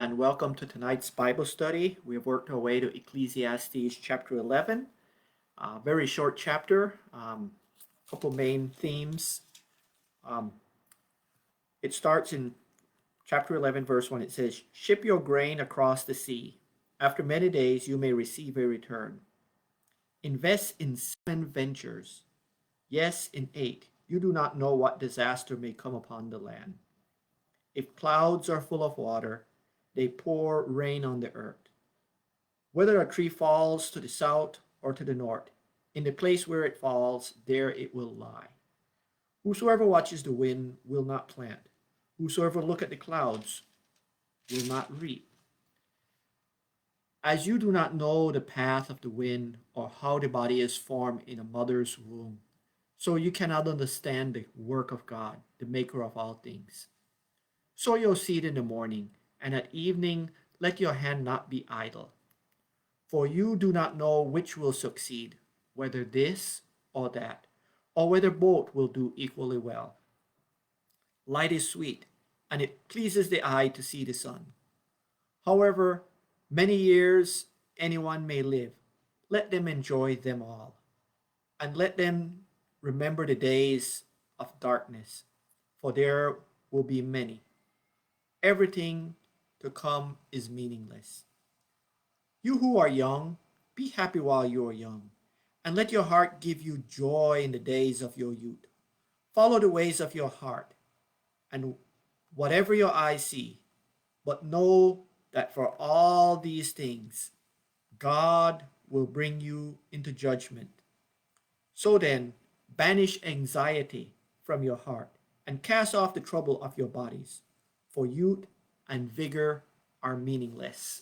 and welcome to tonight's Bible study. We have worked our way to Ecclesiastes chapter 11, a very short chapter, couple main themes. Um, it starts in chapter 11, verse 1. It says, "Ship your grain across the sea. After many days, you may receive a return. Invest in 7 ventures. Yes, in 8. You do not know what disaster may come upon the land. If clouds are full of water, they pour rain on the earth. Whether a tree falls to the south or to the north, in the place where it falls, there it will lie. Whosoever watches the wind will not plant. Whosoever look at the clouds will not reap. As you do not know the path of the wind or how the body is formed in a mother's womb, so you cannot understand the work of God, the maker of all things. Sow your seed in the morning, and at evening let your hand not be idle. For you do not know which will succeed, whether this or that, or whether both will do equally well. Light is sweet, and it pleases the eye to see the sun. However many years anyone may live, let them enjoy them all, and let them remember the days of darkness, for there will be many. Everything to come is meaningless. You who are young, be happy while you are young, and let your heart give you joy in the days of your youth. Follow the ways of your heart, and whatever your eyes see, but know that for all these things, God will bring you into judgment. So then, banish anxiety from your heart, and cast off the trouble of your bodies, for youth and vigor are meaningless.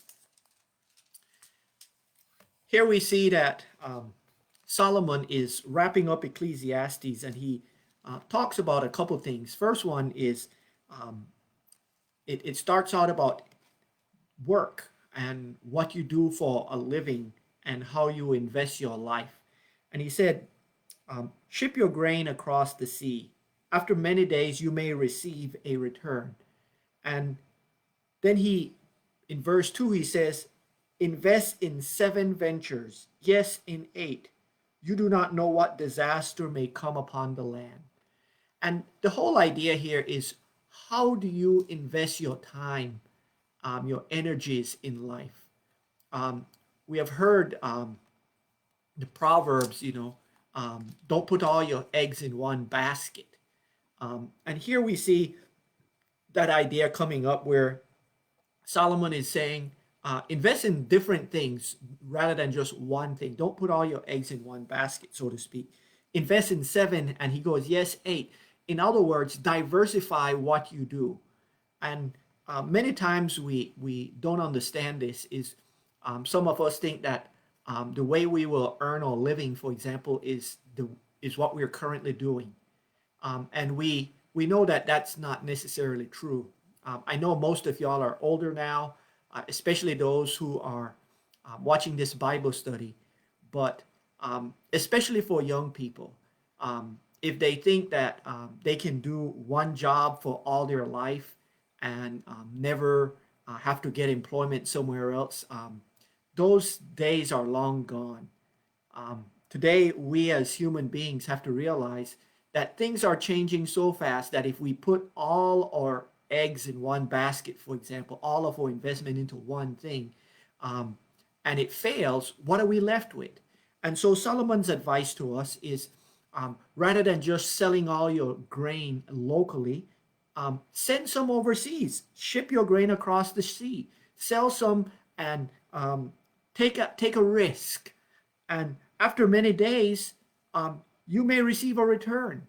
Here we see that Solomon is wrapping up Ecclesiastes, and he talks about a couple things. First one is um, it starts out about work and what you do for a living and how you invest your life. And he said, ship your grain across the sea. After many days, you may receive a return. And then in verse 2, he says, invest in 7 ventures, yes, in 8. You do not know what disaster may come upon the land. And the whole idea here is, how do you invest your time, your energies in life? Um, we have heard the Proverbs, don't put all your eggs in one basket. And here we see that idea coming up where Solomon is saying, invest in different things rather than just one thing. Don't put all your eggs in one basket, so to speak. Invest in 7, and he goes, yes, 8. In other words, diversify what you do. And many times we don't understand this. Is some of us think that the way we will earn our living, for example, is what we're currently doing, and we know that that's not necessarily true. I know most of y'all are older now, especially those who are watching this Bible study, but especially for young people, if they think that they can do one job for all their life and never have to get employment somewhere else, those days are long gone. Today, we as human beings have to realize that things are changing so fast that if we put all our eggs in one basket, for example, all of our investment into one thing, um, and it fails, what are we left with? And so Solomon's advice to us is, rather than just selling all your grain locally, send some overseas. Ship your grain across the sea. Sell some and take a risk. And after many days, you may receive a return.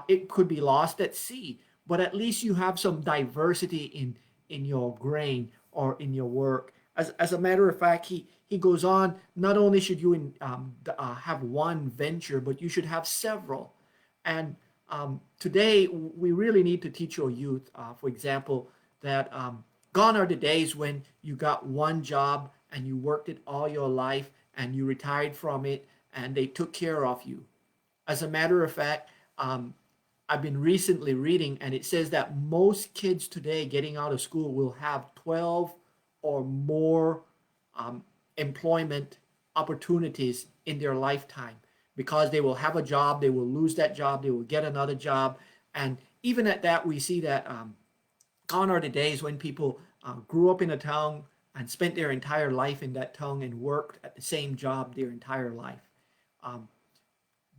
It could be lost at sea, but at least you have some diversity in your grain or in your work. As a matter of fact, he goes on, not only should you have one venture, but you should have several. And today, we really need to teach our youth, for example, that gone are the days when you got one job and you worked it all your life and you retired from it and they took care of you. As a matter of fact, I've been recently reading, and it says that most kids today getting out of school will have 12 or more um, employment opportunities in their lifetime because they will have a job, they will lose that job, they will get another job. And even at that, we see that gone are the days when people grew up in a town and spent their entire life in that town and worked at the same job their entire life. Um,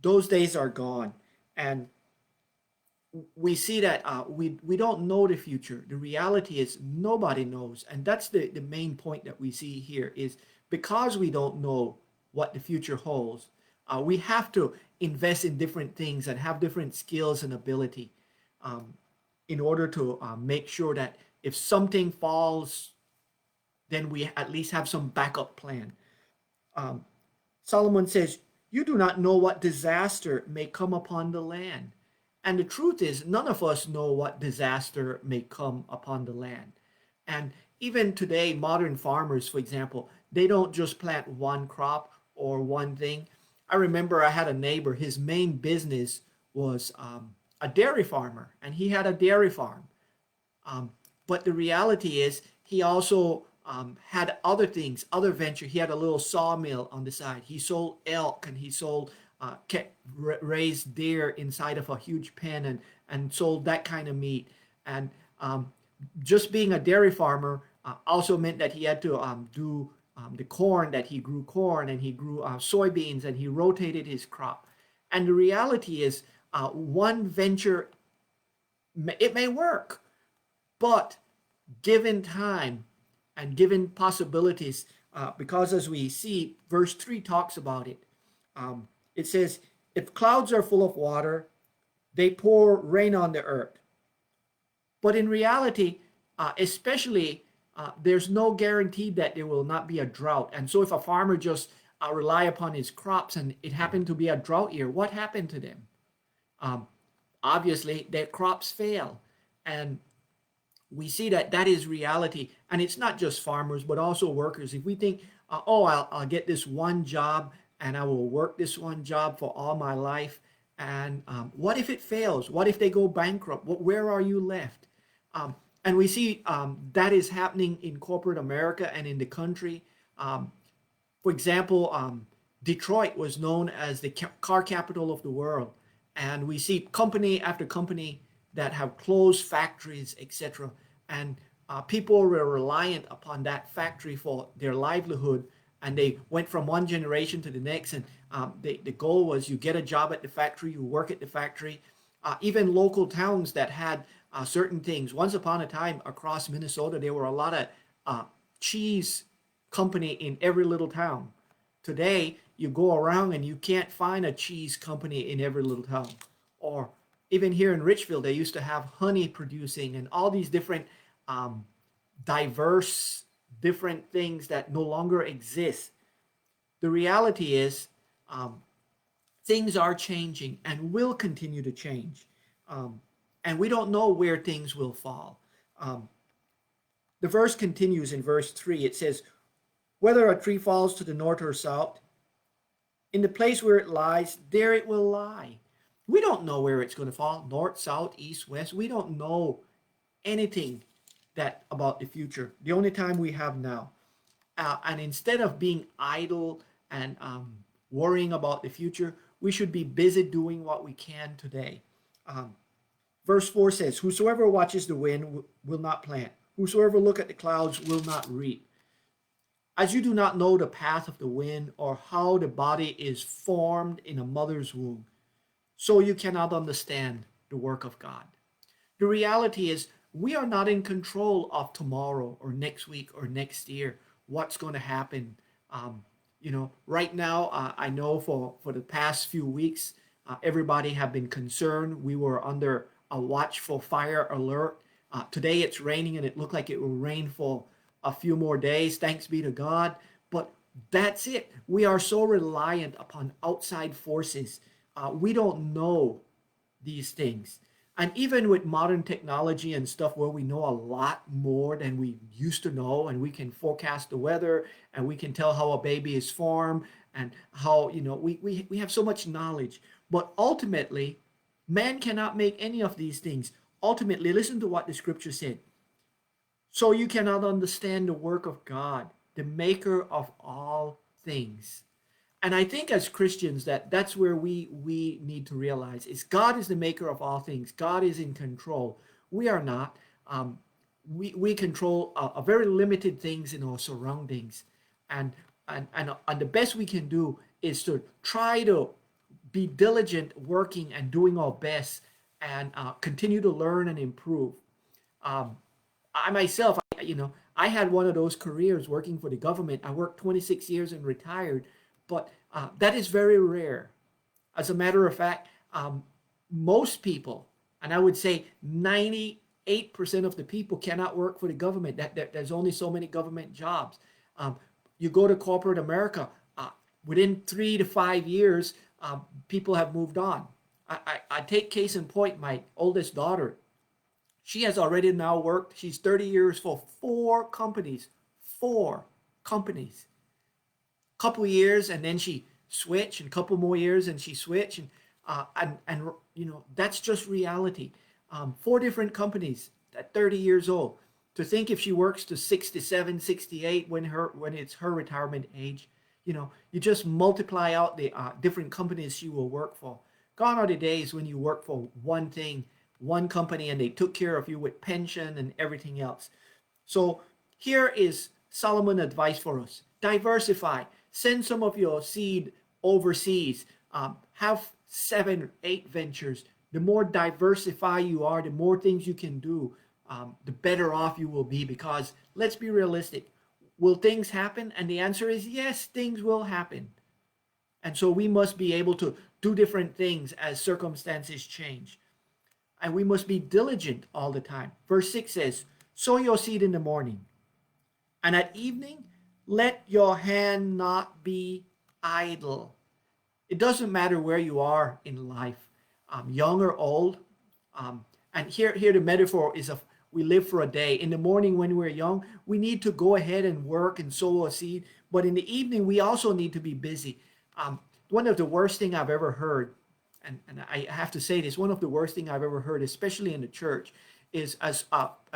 those days are gone. And we see that we don't know the future. The reality is nobody knows, and that's the main point that we see here is because we don't know what the future holds, we have to invest in different things and have different skills and ability um, in order to make sure that if something falls, then we at least have some backup plan. Um, Solomon says, "You do not know what disaster may come upon the land." And the truth is, none of us know what disaster may come upon the land. And even today, modern farmers, for example, they don't just plant one crop or one thing. I remember I had a neighbor, his main business was a dairy farmer, and he had a dairy farm. Um, but the reality is, he also had other things, other venture. He had a little sawmill on the side. He sold elk and he sold raised deer inside of a huge pen and sold that kind of meat. And just being a dairy farmer also meant that he had to do the corn that he grew corn and he grew soybeans and he rotated his crop. And the reality is, one venture, it may work, but given time and given possibilities, because as we see, verse 3 talks about it. It says, if clouds are full of water, they pour rain on the earth. But in reality, especially, there's no guarantee that there will not be a drought. And so if a farmer just rely upon his crops and it happened to be a drought year, what happened to them? Um, Obviously, their crops fail. And we see that that is reality, and it's not just farmers but also workers. If we think oh, I'll get this one job and I will work this one job for all my life, and what if it fails? What if they go bankrupt? Where are you left? And we see that is happening in corporate America and in the country. For example, Detroit was known as the car capital of the world, and we see company after company that have closed factories, etc. And people were reliant upon that factory for their livelihood, and they went from one generation to the next. And the goal was you get a job at the factory, you work at the factory. Even local towns that had certain things. Once upon a time, across Minnesota, there were a lot of cheese company in every little town. Today, you go around and you can't find a cheese company in every little town. Or even here in Richfield, they used to have honey producing and all these different um, diverse, different things that no longer exist. The reality is, um, things are changing and will continue to change. Um, and we don't know where things will fall. Um, the verse continues in verse 3. It says, whether a tree falls to the north or south, in the place where it lies, there it will lie. We don't know where it's going to fall, north, south, east, west. We don't know anything that about the future. The only time we have now. And instead of being idle and worrying about the future, we should be busy doing what we can today. Um, Verse 4 says, whosoever watches the wind will not plant. Whosoever look at the clouds will not reap. As you do not know the path of the wind or how the body is formed in a mother's womb, so you cannot understand the work of God. The reality is, we are not in control of tomorrow or next week or next year, what's going to happen. Right now, I know for the past few weeks, everybody have been concerned. We were under a watchful fire alert. Today it's raining and it looked like it will rain for a few more days. Thanks be to God. But that's it. We are so reliant upon outside forces. We don't know these things. And even with modern technology and stuff where we know a lot more than we used to know, and we can forecast the weather and we can tell how a baby is formed and how, we have so much knowledge. But ultimately, Man cannot make any of these things. Ultimately, listen to what the scripture said. So you cannot understand the work of God, the maker of all things. And I think as Christians that's where we need to realize is God is the maker of all things. God is in control. We are not. Um, we control a very limited things in our surroundings, and and the best we can do is to try to be diligent, working and doing our best, and continue to learn and improve. Um, I myself, I had one of those careers working for the government. I worked 26 years and retired, but that is very rare. As a matter of fact, most people, and I would say 98% of the people cannot work for the government. There's only so many government jobs. Um, you go to corporate America, within 3 to 5 years, people have moved on. I take case in point, my oldest daughter. She has already now worked, she's 30 years for four companies. Four companies. Couple years and then she switched, and couple more years and she switched, and that's just reality. Four different companies at 30 years old. To think if she works to 67, 68 when it's her retirement age, you just multiply out the different companies she will work for. Gone are the days when you work for one thing, one company, and they took care of you with pension and everything else. So here is Solomon advice for us. Diversify. Send some of your seed overseas. Have 7, 8 ventures. The more diversified you are, the more things you can do, the better off you will be. Because let's be realistic. Will things happen? And the answer is yes, things will happen. And so we must be able to do different things as circumstances change. And we must be diligent all the time. Verse 6 says, sow your seed in the morning, and at evening, let your hand not be idle. It doesn't matter where you are in life, young or old. And here the metaphor is of we live for a day. In the morning when we're young, we need to go ahead and work and sow a seed. But in the evening, we also need to be busy. One of the worst thing I've ever heard, and I have to say this, one of the worst thing I've ever heard, especially in the church, is as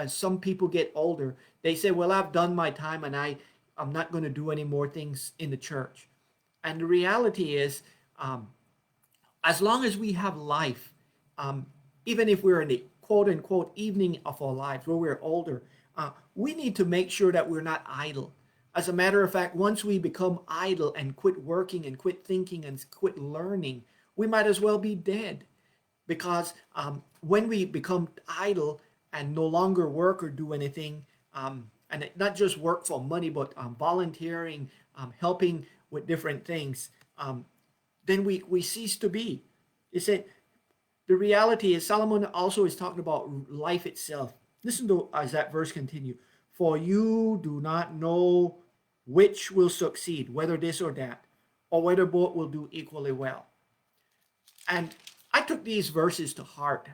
some people get older, they say, well, I've done my time and I'm not going to do any more things in the church. And the reality is, as long as we have life, um, even if we're in the quote unquote evening of our lives where we're older, we need to make sure that we're not idle. As a matter of fact, once we become idle and quit working and quit thinking and quit learning, we might as well be dead. Because when we become idle and no longer work or do anything, and not just work for money, but volunteering, helping with different things, then we cease to be. It said the reality is Solomon also is talking about life itself. Listen to as that verse continue. For you do not know which will succeed, whether this or that, or whether both will do equally well. And I took these verses to heart.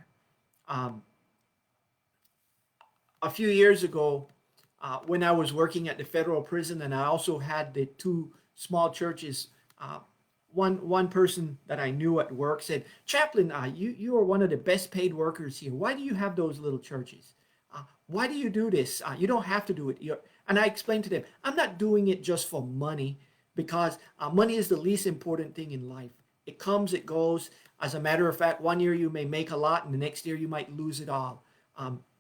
Um, a few years ago, when I was working at the federal prison, and I also had the two small churches. One person that I knew at work said, "Chaplain, you are one of the best paid workers here. Why do you have those little churches? Why do you do this? You don't have to do it." And I explained to them, "I'm not doing it just for money, because money is the least important thing in life. It comes, it goes. As a matter of fact, one year you may make a lot, and the next year you might lose it all.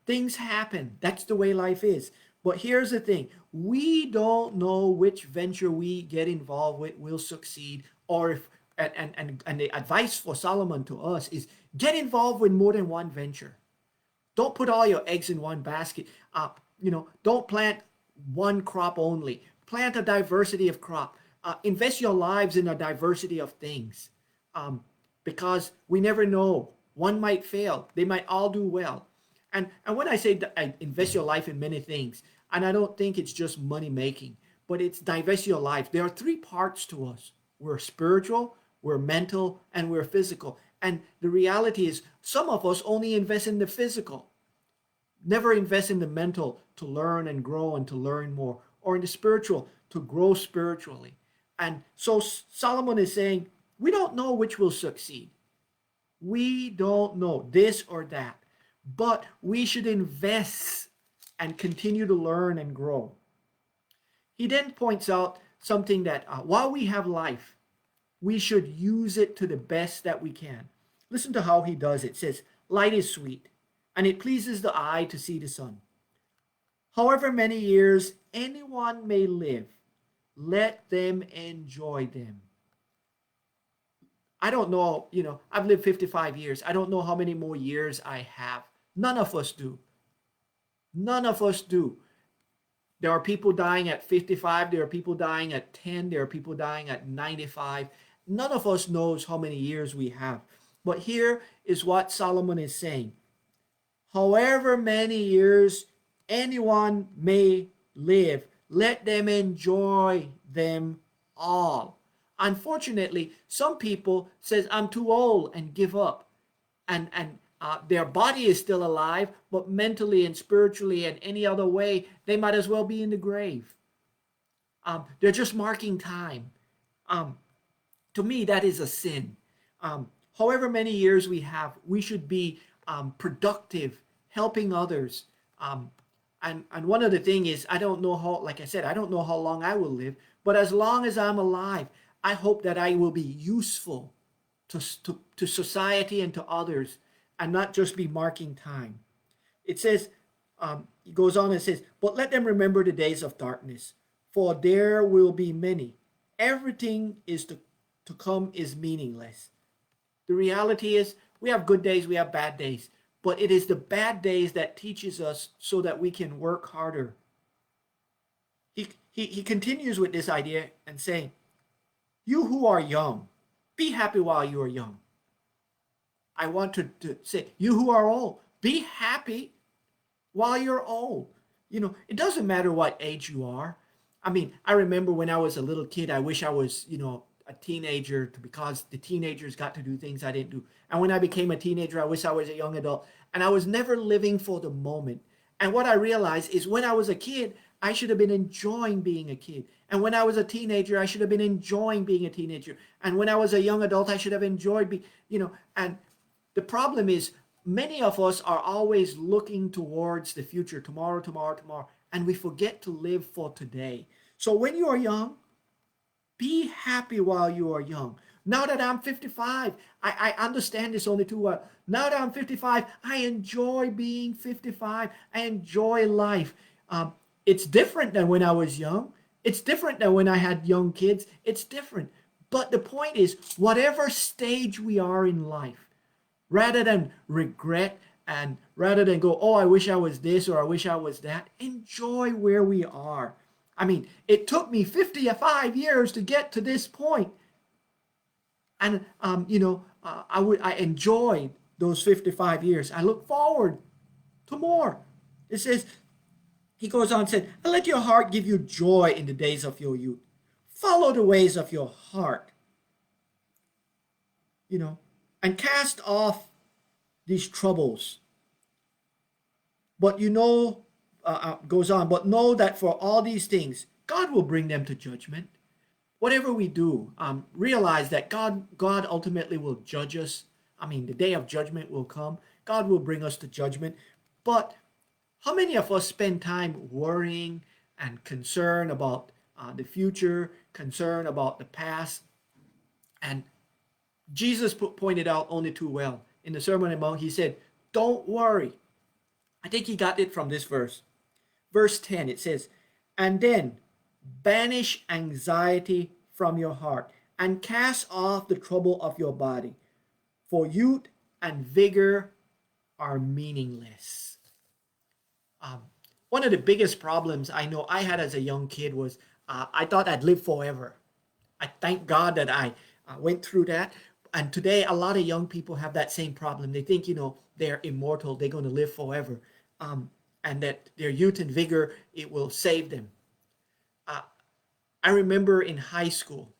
Things happen. That's the way life is. But here's the thing. We don't know which venture we get involved with will succeed, or if and the advice for Solomon to us is get involved with more than one venture. Don't put all your eggs in one basket. Don't plant one crop only. Plant a diversity of crop. Invest your lives in a diversity of things, because we never know. One might fail. They might all do well. And when I say invest your life in many things, and I don't think it's just money making, but it's divest your life. There are three parts to us. We're spiritual, we're mental, and we're physical. And the reality is some of us only invest in the physical, never invest in the mental to learn and grow and to learn more, or in the spiritual to grow spiritually. And so Solomon is saying, we don't know which will succeed. We don't know this or that, but we should invest and continue to learn and grow. He then points out something that while we have life, we should use it to the best that we can. Listen to how he does it. It says, light is sweet, and it pleases the eye to see the sun. However many years anyone may live, let them enjoy them. I don't know, I've lived 55 years. I don't know how many more years I have. None of us do. None of us do. There are people dying at 55. There are people dying at 10. There are people dying at 95. None of us knows how many years we have. But here is what Solomon is saying. However many years anyone may live, let them enjoy them all. Unfortunately, some people says I'm too old and give up, and their body is still alive, but mentally and spiritually and any other way, they might as well be in the grave. They're just marking time. Um, to me, that is a sin. However many years we have, we should be productive, helping others. Um, and one of the thing is, I don't know how, like I said, I don't know how long I will live, but as long as I'm alive, I hope that I will be useful to society and to others, and not just be marking time. It says, it goes on and says, but let them remember the days of darkness, for there will be many. Everything is to come is meaningless. The reality is we have good days, we have bad days, but it is the bad days that teaches us so that we can work harder. He continues with this idea and saying, you who are young, be happy while you are young. I want to say, you who are old, be happy while you're old. It doesn't matter what age you are. I mean, I remember when I was a little kid, I wish I was, a teenager because the teenagers got to do things I didn't do. And when I became a teenager, I wish I was a young adult. And I was never living for the moment. And what I realized is when I was a kid, I should have been enjoying being a kid. And when I was a teenager, I should have been enjoying being a teenager. And when I was a young adult, I should have enjoyed and the problem is many of us are always looking towards the future, tomorrow, tomorrow, tomorrow, and we forget to live for today. So when you are young, be happy while you are young. Now that I'm 55, I understand this only too well. Now that I'm 55, I enjoy being 55. I enjoy life. It's different than when I was young. It's different than when I had young kids. It's different. But the point is, whatever stage we are in life, rather than regret and rather than go, oh, I wish I was this or I wish I was that, enjoy where we are. I mean, it took me 55 years to get to this point. And, I enjoyed those 55 years. I look forward to more. It says, he goes on and said, and let your heart give you joy in the days of your youth. Follow the ways of your heart, and cast off these troubles. But goes on, but know that for all these things, God will bring them to judgment. Whatever we do, realize that God ultimately will judge us. I mean, the day of judgment will come. God will bring us to judgment. But how many of us spend time worrying and concerned about the future, concerned about the past? And Jesus pointed out only too well. In the Sermon on the Mount, he said, don't worry. I think he got it from this verse. Verse 10, it says, and then banish anxiety from your heart and cast off the trouble of your body, for youth and vigor are meaningless. One of the biggest problems I know I had as a young kid was I thought I'd live forever. I thank God that I went through that. And today, a lot of young people have that same problem. They think, they're immortal, they're going to live forever, and that their youth and vigor, it will save them. I remember in high school,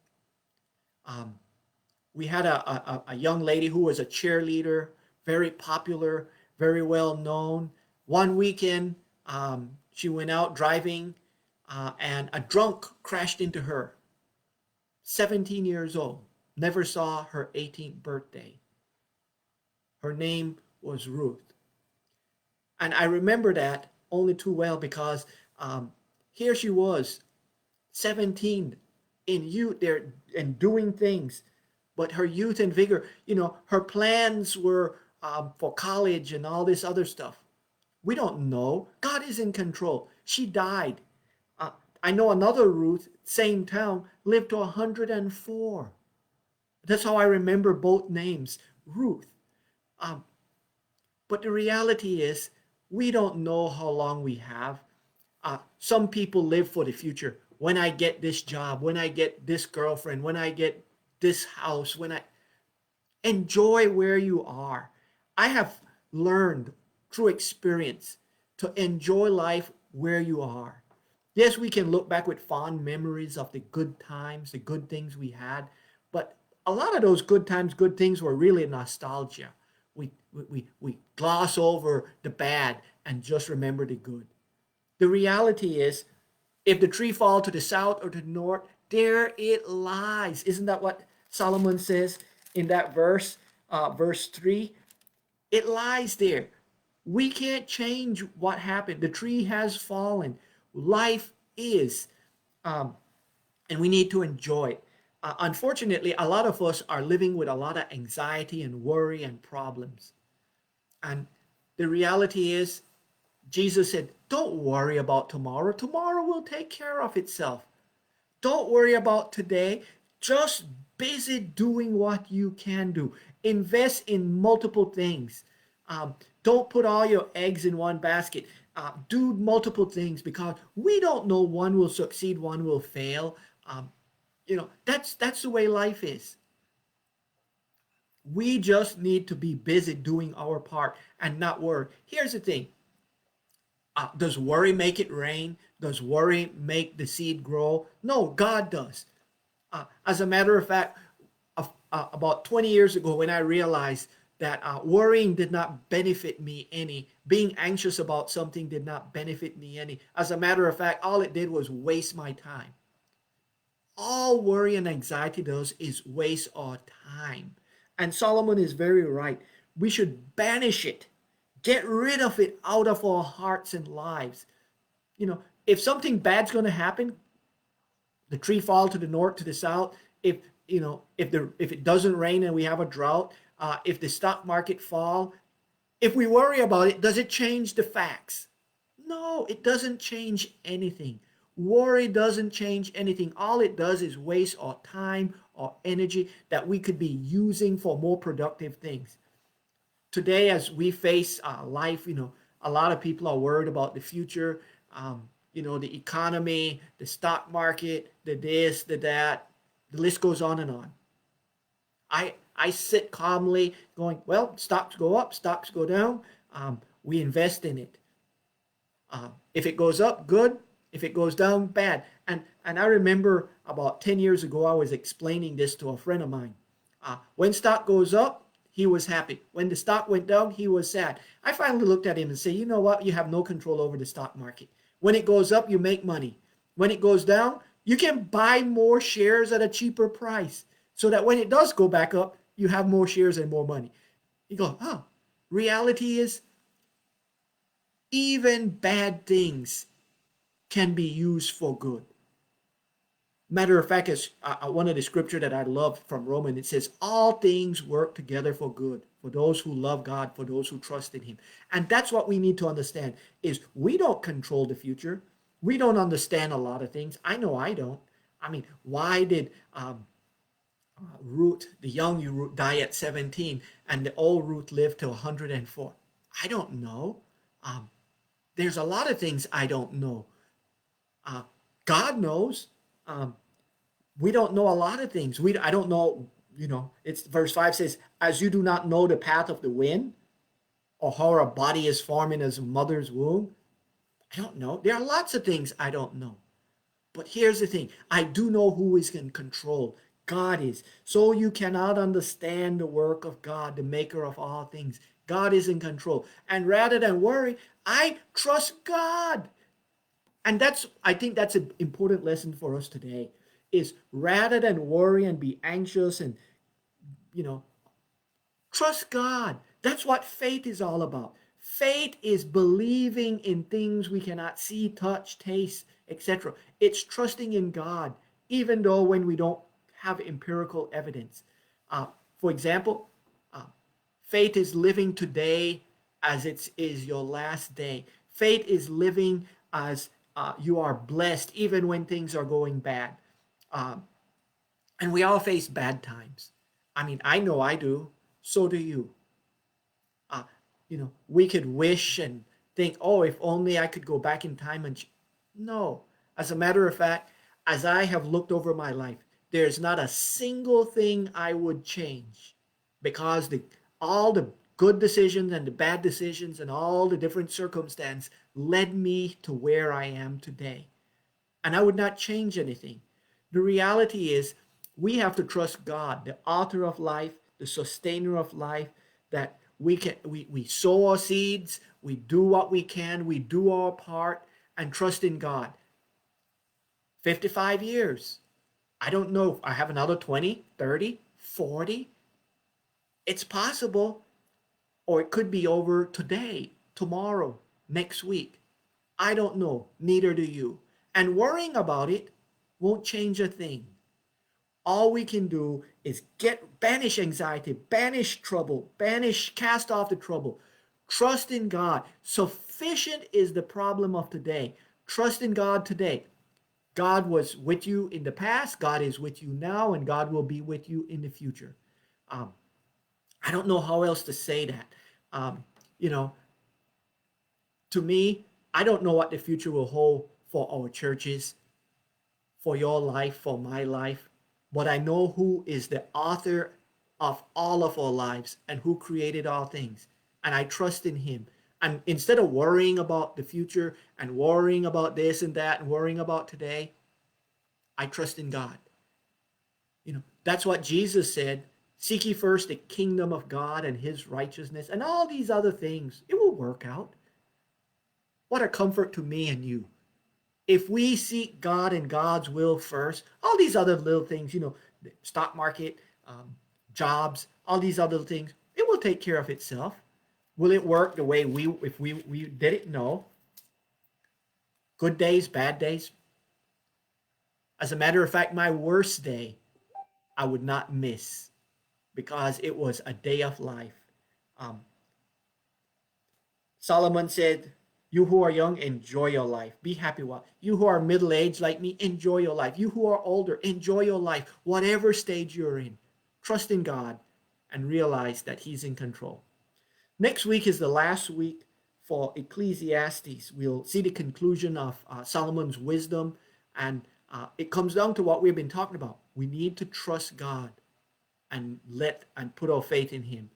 we had a young lady who was a cheerleader, very popular, very well known. One weekend, she went out driving, and a drunk crashed into her. 17 years old, never saw her 18th birthday. Her name was Ruth. And I remember that only too well because here she was, 17, in youth there and doing things. But her youth and vigor, her plans were for college and all this other stuff. We don't know. God is in control. She died. Uh, I know another Ruth, same town, lived to 104. That's how I remember both names, Ruth. Um, but the reality is, we don't know how long we have. Some people live for the future. When I get this job, when I get this girlfriend, when I get this house, when I enjoy where you are. I have learned through experience to enjoy life where you are. Yes, we can look back with fond memories of the good times, the good things we had, but a lot of those good times, good things were really nostalgia. We gloss over the bad and just remember the good. The reality is, if the tree fall to the south or to the north, there it lies. Isn't that what Solomon says in that verse, verse 3? It lies there. We can't change what happened. The tree has fallen. Life is, um, and we need to enjoy it. Unfortunately, a lot of us are living with a lot of anxiety and worry and problems. And the reality is, Jesus said, don't worry about tomorrow. Tomorrow will take care of itself. Don't worry about today. Just busy doing what you can do. Invest in multiple things. Don't put all your eggs in one basket. Do multiple things because we don't know one will succeed, one will fail. That's the way life is. We just need to be busy doing our part and not worry. Here's the thing. Does worry make it rain? Does worry make the seed grow? No, God does. As a matter of fact, about 20 years ago, when I realized that worrying did not benefit me any, being anxious about something did not benefit me any. As a matter of fact, all it did was waste my time. All worry and anxiety does is waste our time. And Solomon is very right. We should banish it, get rid of it out of our hearts and lives. If something bad's going to happen, the tree fall to the north, to the south, if it doesn't rain and we have a drought, if the stock market fall, if we worry about it, does it change the facts? No, it doesn't change anything. Worry doesn't change anything. All it does is waste our time or energy that we could be using for more productive things. Today, as we face life, a lot of people are worried about the future, the economy, the stock market, the this, the that. The list goes on and on. I sit calmly going, well, stocks go up, stocks go down. We invest in it. If it goes up, good. If it goes down, bad. And I remember about 10 years ago, I was explaining this to a friend of mine. When stock goes up, he was happy. When the stock went down, he was sad. I finally looked at him and said, you know what? You have no control over the stock market. When it goes up, you make money. When it goes down, you can buy more shares at a cheaper price so that when it does go back up, you have more shares and more money. You go, oh, reality is even bad things can be used for good. Matter of fact, it's one of the scripture that I love from Romans. It says, all things work together for good, for those who love God, for those who trust in him. And that's what we need to understand is we don't control the future. We don't understand a lot of things. I know I don't. I mean, why did Ruth, the young Ruth, die at 17 and the old Ruth lived to 104? I don't know. There's a lot of things I don't know. God knows. We don't know a lot of things. I don't know, it's verse 5 says, as you do not know the path of the wind or how a body is formed in his mother's womb. I don't know. There are lots of things I don't know. But here's the thing. I do know who is in control. God is. So you cannot understand the work of God, the maker of all things. God is in control. And rather than worry, I trust God. And I think that's an important lesson for us today is rather than worry and be anxious and, trust God. That's what faith is all about. Faith is believing in things we cannot see, touch, taste, etc. It's trusting in God, even though when we don't have empirical evidence. Uh, for example, uh, faith is living today as it is your last day. Faith is living as you are blessed, even when things are going bad. Um, and we all face bad times. I mean, I know I do. So do you. uh, we could wish and think, oh, if only I could go back in time no. As a matter of fact, as I have looked over my life, there's not a single thing I would change because all the good decisions and the bad decisions and all the different circumstances led me to where I am today. And I would not change anything. The reality is, we have to trust God, the author of life, the sustainer of life, that we sow our seeds, we do what we can, we do our part, and trust in God. 55 years. I don't know if I have another 20, 30, 40. It's possible, or it could be over today, tomorrow, next week. I don't know. Neither do you. And worrying about it won't change a thing. All we can do is banish anxiety, banish trouble, cast off the trouble. Trust in God. Sufficient is the problem of today. Trust in God today. God was with you in the past, God is with you now, and God will be with you in the future. Um, I don't know how else to say that. Um, you know, to me, I don't know what the future will hold for our churches, for your life, for my life, but I know who is the author of all of our lives and who created all things. And I trust in him. And instead of worrying about the future and worrying about this and that and worrying about today, I trust in God. That's what Jesus said. Seek ye first the kingdom of God and his righteousness, and all these other things, it will work out. What a comfort to me and you. If we seek God and God's will first, all these other little things, the stock market, jobs, all these other things, it will take care of itself. Will it work the way if we did it? No. Good days, bad days. As a matter of fact, my worst day, I would not miss because it was a day of life. Um, Solomon said, you who are young, enjoy your life. Be happy while. You who are middle aged like me, enjoy your life. You who are older, enjoy your life. Whatever stage you're in, trust in God and realize that he's in control. Next week is the last week for Ecclesiastes. We'll see the conclusion of Solomon's wisdom, and it comes down to what we've been talking about. We need to trust God and put our faith in him.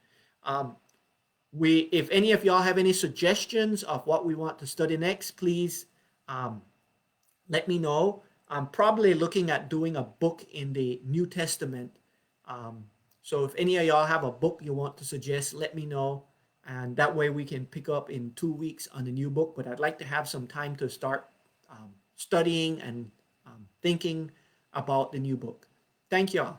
If any of y'all have any suggestions of what we want to study next, please let me know. I'm probably looking at doing a book in the New Testament. So if any of y'all have a book you want to suggest, let me know. And that way we can pick up in 2 weeks on the new book. But I'd like to have some time to start studying and thinking about the new book. Thank y'all.